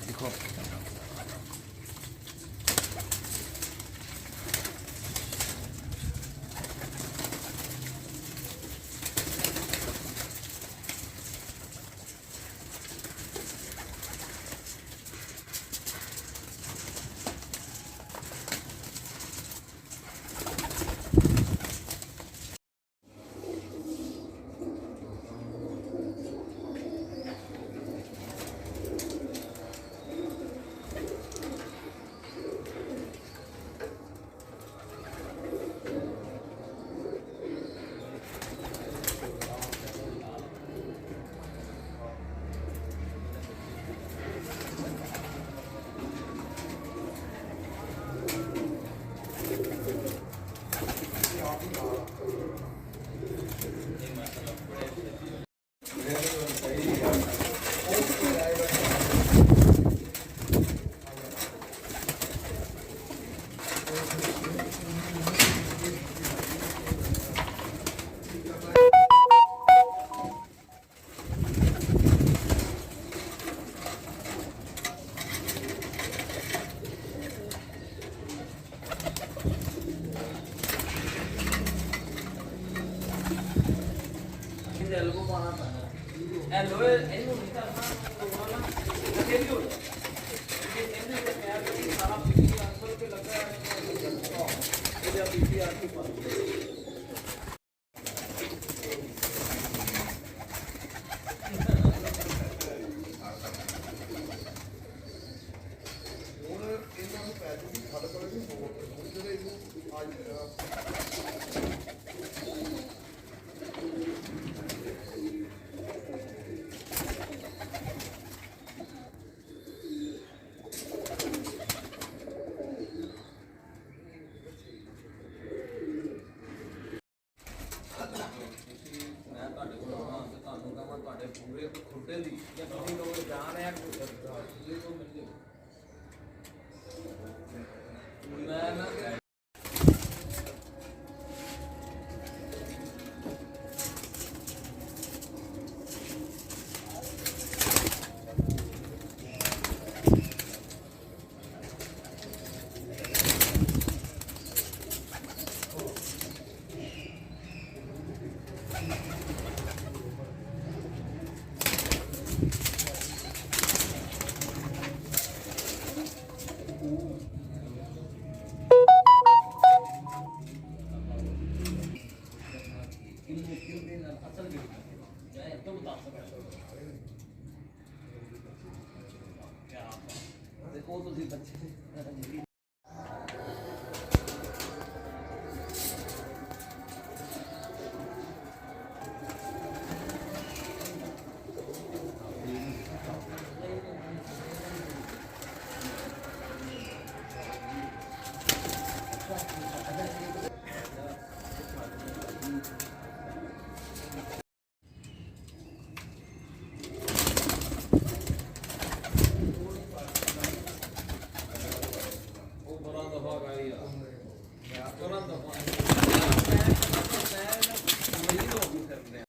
देखो एल्बो पाना पैना ए लोए ਇਹਨੂੰ ਨਹੀਂ ਕਰਨਾ ਤੋੜਨਾ ਨਾ ਅੱਗੇ ਵੀ ਹੋ ਜਾ ਕਿ ਇਹਨੇ ਤੇ ਪੈਰ ਤੇ ਸਾਰਾ ਪੀਪੀ ਅੰਸਰ ਤੇ ਲੱਗਾ ਹੈ ਇਹਦੇ ਪੀਪੀ ਆ ਕੇ ਪਾ पूरे खुदे दी या किसी लोग जान है ये तो मिल जाए मैं ना देखो तो बच्चे